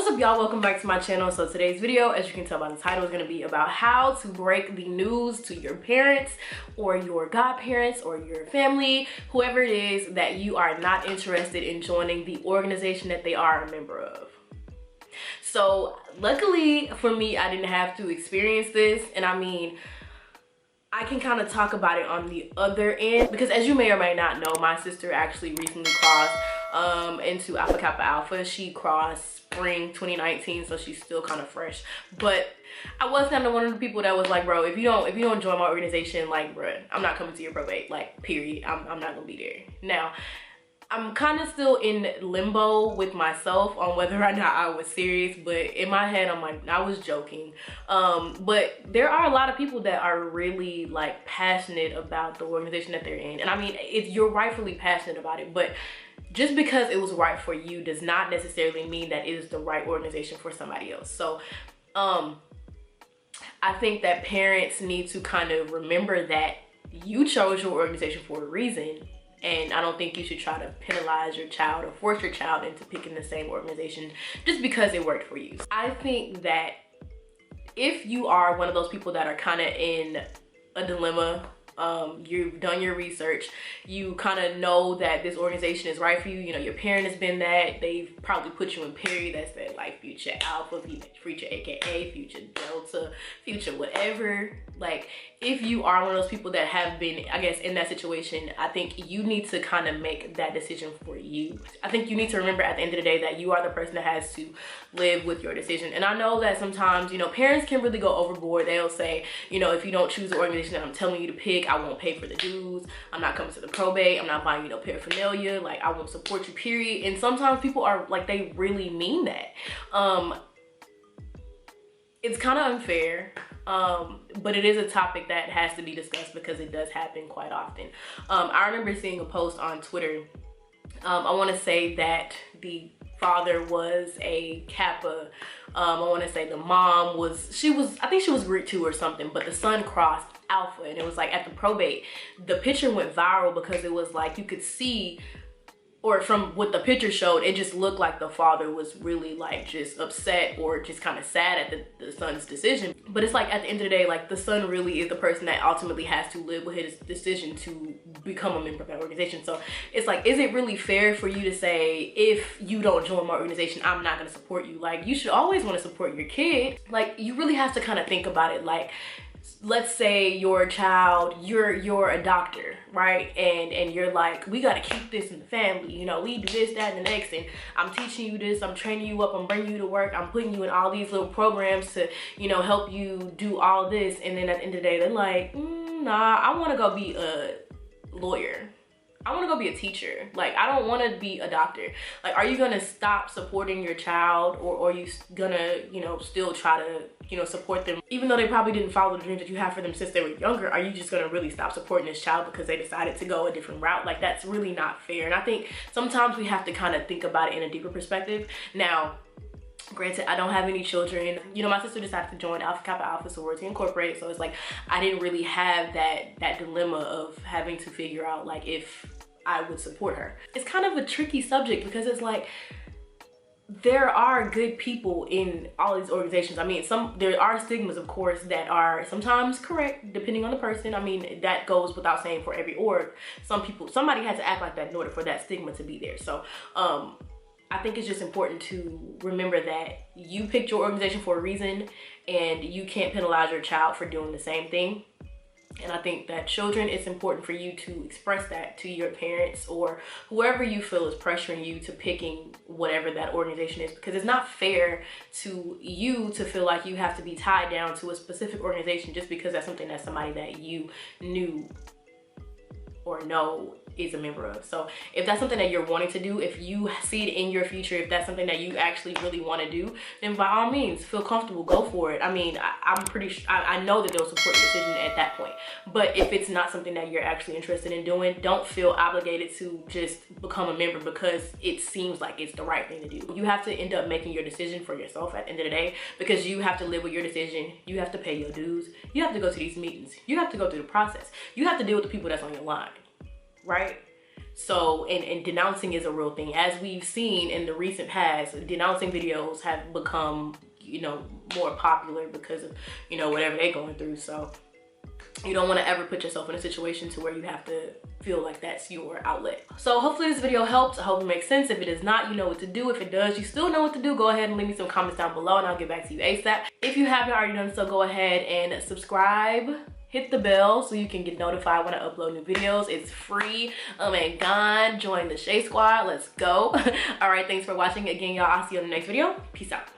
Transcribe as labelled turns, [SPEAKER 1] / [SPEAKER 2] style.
[SPEAKER 1] What's up, y'all? Welcome back to my channel. So today's video, as you can tell by the title, is going to be about how to break the news to your parents or your godparents or your family, whoever it is, that you are not interested in joining the organization that they are a member of. So luckily for me, I didn't have to experience this, and I mean, I can kind of talk about it on the other end, because as you may or may not know, my sister actually recently crossed into Alpha Kappa Alpha. She crossed spring 2019, so she's still kind of fresh. But I was kind of one of the people that was like, bro, if you don't join my organization, like, bro, I'm not coming to your probate, like, period. I'm not gonna be there. Now, I'm kind of still in limbo with myself on whether or not I was serious, but in my head, I'm like, I was joking. But there are a lot of people that are really like passionate about the organization that they're in. And I mean, you're rightfully passionate about it, but just because it was right for you does not necessarily mean that it is the right organization for somebody else. So, I think that parents need to kind of remember that you chose your organization for a reason. And I don't think you should try to penalize your child or force your child into picking the same organization just because it worked for you. I think that if you are one of those people that are kind of in a dilemma, you've done your research, you kind of know that this organization is right for you. You know, your parent has been that. They've probably put you in Perry, that's said like future Alpha, future AKA, future Delta, future whatever. Like, if you are one of those people that have been, I guess, in that situation, I think you need to kind of make that decision for you. I think you need to remember at the end of the day that you are the person that has to live with your decision. And I know that sometimes, you know, parents can really go overboard. They'll say, you know, if you don't choose the organization that I'm telling you to pick, I won't pay for the dues. I'm not coming to the probate. I'm not buying you no paraphernalia. Like, I won't support you, period. And sometimes people are like, they really mean that. It's kind of unfair. But it is a topic that has to be discussed because it does happen quite often. I remember seeing a post on Twitter. I want to say that the father was a Kappa. I want to say the mom was, I think she was Greek 2 or something, but the son crossed Alpha, and it was like at the probate, the picture went viral because it was like you could see, or from what the picture showed, it just looked like the father was really like just upset or just kind of sad at the son's decision. But it's like at the end of the day, like the son really is the person that ultimately has to live with his decision to become a member of that organization. So it's like, is it really fair for you to say, if you don't join my organization, I'm not going to support you? Like, you should always want to support your kid. Like, you really have to kind of think about it. Like, let's say your child, you're a doctor, right? And you're like, we got to keep this in the family. You know, we do this, that, and the next. And I'm teaching you this. I'm training you up. I'm bringing you to work. I'm putting you in all these little programs to, you know, help you do all this. And then at the end of the day, they're like, nah, I want to go be a lawyer. I want to go be a teacher. Like, I don't want to be a doctor. Like, are you going to stop supporting your child, or are you going to, you know, still try to, you know, support them? Even though they probably didn't follow the dreams that you had for them since they were younger, are you just going to really stop supporting this child because they decided to go a different route? Like, that's really not fair. And I think sometimes we have to kind of think about it in a deeper perspective. Now, granted, I don't have any children. You know, my sister decided to join Alpha Kappa Alpha Sorority Incorporated, so it's like I didn't really have that dilemma of having to figure out like if I would support her. It's kind of a tricky subject because it's like, there are good people in all these organizations. I mean, there are stigmas, of course, that are sometimes correct depending on the person. I mean, that goes without saying for every org. Somebody has to act like that in order for that stigma to be there. So I think it's just important to remember that you picked your organization for a reason, and you can't penalize your child for doing the same thing. And I think that children, it's important for you to express that to your parents or whoever you feel is pressuring you to picking whatever that organization is, because it's not fair to you to feel like you have to be tied down to a specific organization just because that's something that somebody that you knew or know is a member of. So if that's something that you're wanting to do, if you see it in your future, if that's something that you actually really want to do, then by all means, feel comfortable, go for it. I mean, I'm pretty sure, I know that they'll support your decision at that point. But if it's not something that you're actually interested in doing, don't feel obligated to just become a member because it seems like it's the right thing to do. You have to end up making your decision for yourself at the end of the day, because you have to live with your decision. You have to pay your dues. You have to go to these meetings. You have to go through the process. You have to deal with the people that's on your line. Right? So, and denouncing is a real thing. As we've seen in the recent past, denouncing videos have become, you know, more popular because of, you know, whatever they're going through. So you don't want to ever put yourself in a situation to where you have to feel like that's your outlet. So hopefully this video helps. I hope it makes sense. If it does not, you know what to do. If it does, you still know what to do. Go ahead and leave me some comments down below and I'll get back to you ASAP. If you haven't already done so, go ahead and subscribe. Hit the bell so you can get notified when I upload new videos. It's free. Oh my God, join the Shea Squad. Let's go. All right, thanks for watching. Again, y'all, I'll see you in the next video. Peace out.